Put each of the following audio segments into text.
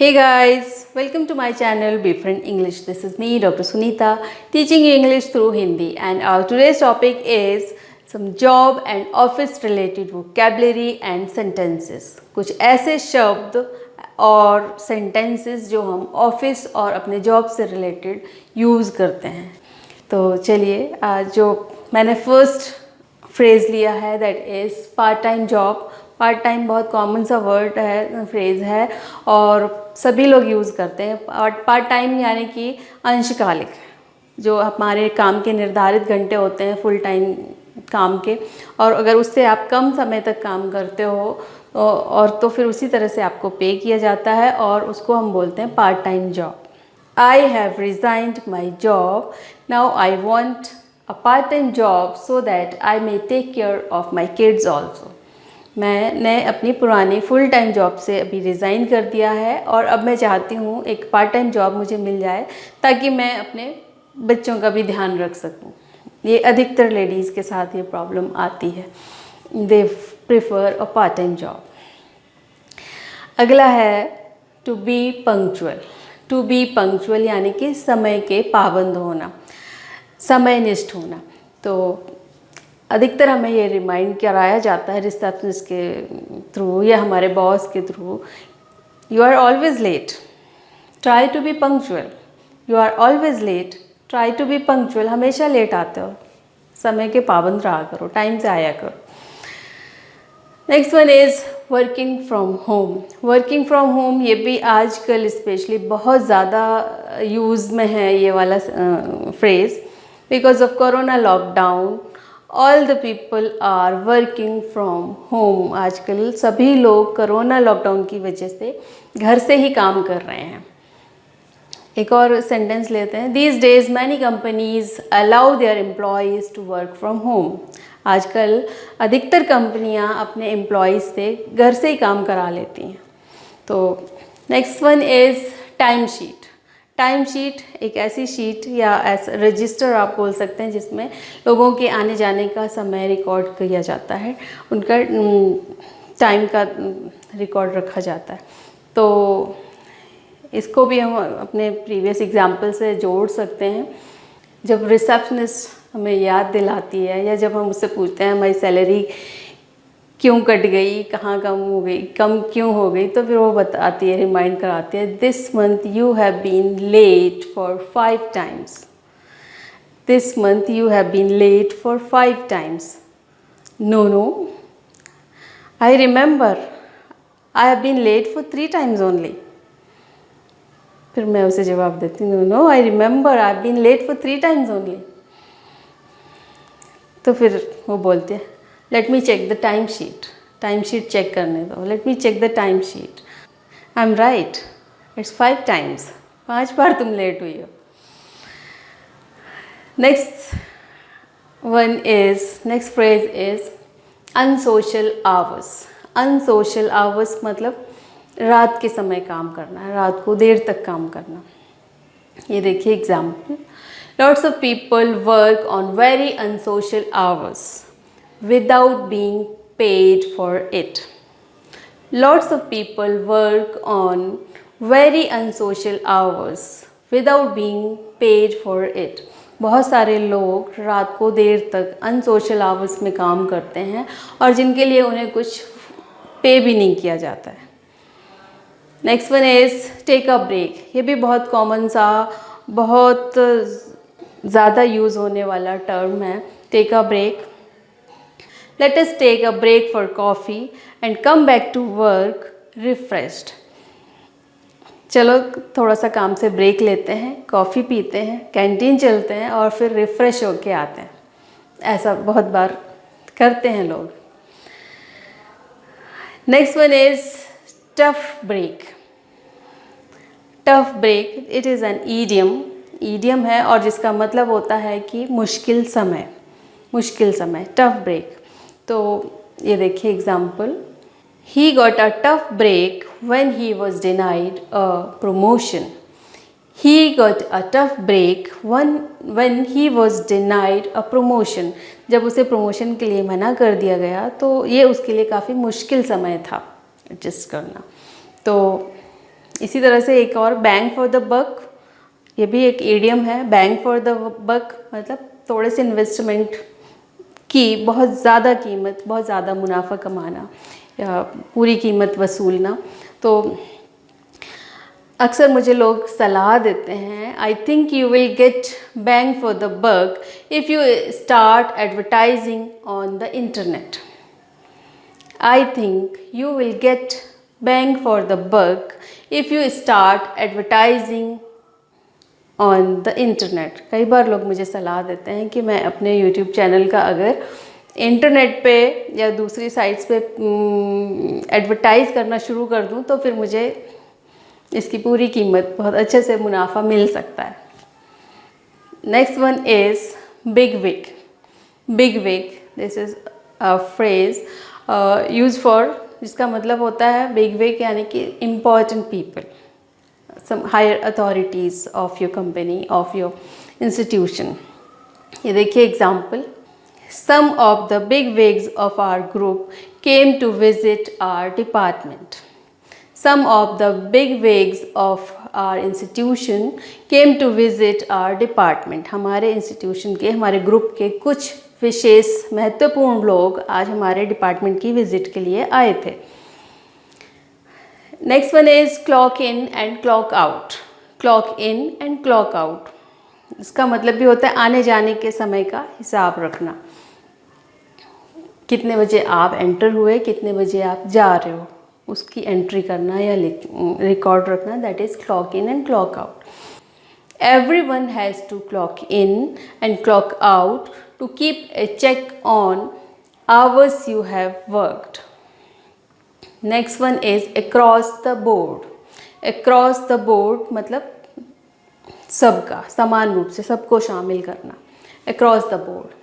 Hey guys, welcome to my channel Befriend English. This is me, Dr. Sunita, teaching you English through Hindi, and our today's topic is some job and office related vocabulary and sentences. कुछ ऐसे शब्द और sentences जो हम office और अपने job से related use करते हैं. तो चलिए आज जो मैंने फर्स्ट फ्रेज़ लिया है that is part time job. Part time बहुत कॉमन सा वर्ड है, फ्रेज़ है और सभी लोग यूज़ करते हैं. पार्ट टाइम यानी कि अंशकालिक, जो हमारे काम के निर्धारित घंटे होते हैं फुल टाइम काम के, और अगर उससे आप कम समय तक काम करते हो और तो फिर उसी तरह से आपको पे किया जाता है और उसको हम बोलते हैं part time job. I have resigned my job, now I want a part time job so that I may take care of my kids also. मैंने अपनी पुरानी फुल टाइम जॉब से अभी रिज़ाइन कर दिया है और अब मैं चाहती हूँ एक पार्ट टाइम जॉब मुझे मिल जाए ताकि मैं अपने बच्चों का भी ध्यान रख सकूँ. ये अधिकतर लेडीज़ के साथ ये प्रॉब्लम आती है. They prefer a part time job. अगला है to be punctual. To be punctual यानी कि समय के पाबंद होना, समयनिष्ठ होना. तो अधिकतर हमें ये रिमाइंड कराया जाता है रिसेप्शनिस्ट के थ्रू या हमारे बॉस के through, you are always late, try to be punctual. You are always late, try to be punctual. हमेशा लेट आते हो, समय के पाबंद रहा करो, टाइम से आया करो. Next one is working from home. Working from home ये भी आजकल स्पेशली बहुत ज़्यादा यूज़ में है ये वाला phrase. Because of corona lockdown all the people are working from home. आजकल सभी लोग कोरोना लॉकडाउन की वजह से घर से ही काम कर रहे हैं. एक और सेंटेंस लेते हैं. These days many companies allow their employees to work from home. आजकल अधिकतर कंपनियां अपने एम्प्लॉयज़ से घर से ही काम करा लेती हैं. तो next one is time sheet. Time sheet एक ऐसी शीट या ऐसा रजिस्टर आप बोल सकते हैं जिसमें लोगों के आने जाने का समय रिकॉर्ड किया जाता है, उनका टाइम का रिकॉर्ड रखा जाता है. तो इसको भी हम अपने प्रीवियस एग्जाम्पल से जोड़ सकते हैं. जब रिसेप्शनिस्ट हमें याद दिलाती है या जब हम उससे पूछते हैं हमारी सैलरी क्यों कट गई, कहाँ कम हो गई, कम क्यों हो गई, तो फिर वो बताती है, रिमाइंड कराती है, this month you have been late for 5 times. This month you have been late for 5 times. No no, I remember I have been late for 3 times only. फिर मैं उसे जवाब देती हूँ, no no, I remember I have been late for 3 times only. तो फिर वो बोलते हैं let me check the time sheet. Time sheet check करने दो. Let me check the time sheet. I am right, it's 5 times. 5 बार तुम late हुई हो. Next phrase is unsocial hours. Unsocial hours मतलब रात के समय काम करना, रात को देर तक काम करना. ये देखिए example. Lots of people work on very unsocial hours without being paid for it. Lots of people work on very unsocial hours without being paid for it. बहुत सारे लोग रात को देर तक अनसोशल आवर्स में काम करते हैं और जिनके लिए उन्हें कुछ पे भी नहीं किया जाता है. Next one is take a break. ये भी बहुत कॉमन सा, बहुत ज़्यादा यूज़ होने वाला टर्म है. Take a break. Let us take a break for coffee and come back to work refreshed. चलो थोड़ा सा काम से ब्रेक लेते हैं, कॉफ़ी पीते हैं, कैंटीन चलते हैं और फिर रिफ़्रेश होके आते हैं. ऐसा बहुत बार करते हैं लोग. Next one is tough break. Tough break it is an idiom है और जिसका मतलब होता है कि मुश्किल समय. Tough break. तो ये देखिए example. He got a tough break when he was denied a promotion. He got a tough break when he was denied a promotion. जब उसे प्रमोशन के लिए मना कर दिया गया तो ये उसके लिए काफ़ी मुश्किल समय था एडजस्ट करना. तो इसी तरह से एक और बैंग फॉर द बक, ये भी एक इडियम है। बैंग फॉर द बक मतलब थोड़े से इन्वेस्टमेंट की बहुत ज़्यादा कीमत, बहुत ज़्यादा मुनाफा कमाना या पूरी कीमत वसूलना। तो अक्सर मुझे लोग सलाह देते हैं, I think you will get bang for the buck if you start advertising on the internet. I think you will get bang for the buck if you start advertising on the internet. कई बार लोग मुझे सलाह देते हैं कि मैं अपने यूट्यूब चैनल का अगर इंटरनेट पे या दूसरी साइट्स पे एडवर्टाइज़ करना शुरू कर दूं तो फिर मुझे इसकी पूरी कीमत, बहुत अच्छे से मुनाफा मिल सकता है। Next one is big wig. Big wig, this is a phrase use for, जिसका मतलब होता है बिग विग यानी कि important people, some higher authorities of your company, of your institution. ये देखिए example, some of the big wigs of our group came to visit our department. Some of the big wigs of our institution came to visit our department. हमारे institution के, हमारे group के कुछ विशेष महत्वपूर्ण लोग आज हमारे डिपार्टमेंट की विजिट के लिए आए थे। Next one is clock in and clock out. Clock in and clock out, इसका मतलब भी होता है आने जाने के समय का हिसाब रखना। कितने बजे आप एंटर हुए, कितने बजे आप जा रहे हो, उसकी एंट्री करना या रिकॉर्ड रखना, that is clock in and clock out. Everyone has to clock in and clock out to keep a check on hours you have worked. Next one is across the board. Across the board मतलब सबका, समान रूप से सबको शामिल करना, across the board.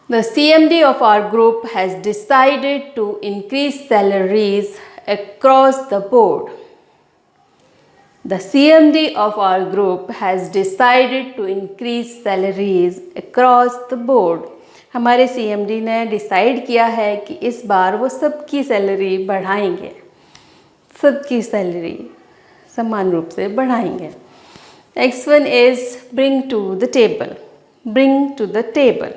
The CMD of our group has decided to increase salaries across the board. The CMD of our group has decided to increase salaries across the board. हमारे CMD ने डिसाइड किया है कि इस बार वो सबकी salary बढ़ाएंगे, सबकी सैलरी समान रूप से बढ़ाएंगे। Next one is bring to the table. Bring to the table,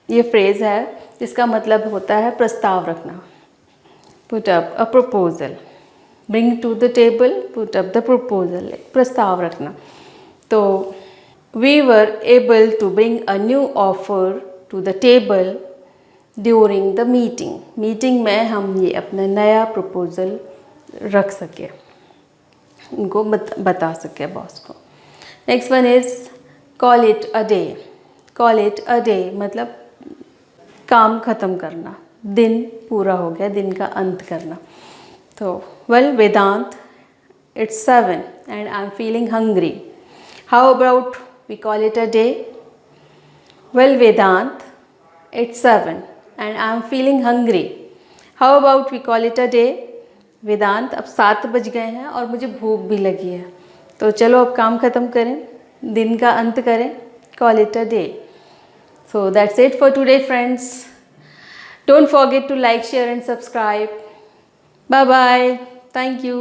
ये फ्रेज़ है जिसका मतलब होता है प्रस्ताव रखना, put up a proposal. Bring to the table, put up the proposal, प्रस्ताव रखना। तो we were able to bring a new offer to the table during the meeting. Meeting में हम ये अपना नया प्रपोज़ल रख सके, उनको बता सके बॉस को। Next one is call it a day. Call it a day मतलब काम ख़त्म करना, दिन पूरा हो गया, दिन का अंत करना। तो well Vedant, it's 7 and I'm feeling hungry. How about we call it a day? Well Vedant, it's 7 and I'm feeling hungry. How about we call it a day? वेदांत, अब 7 बज गए हैं और मुझे भूख भी लगी है, तो चलो अब काम ख़त्म करें, दिन का अंत करें, call it a day. So that's it for today friends. Don't forget to like, share and subscribe. Bye bye. Thank you.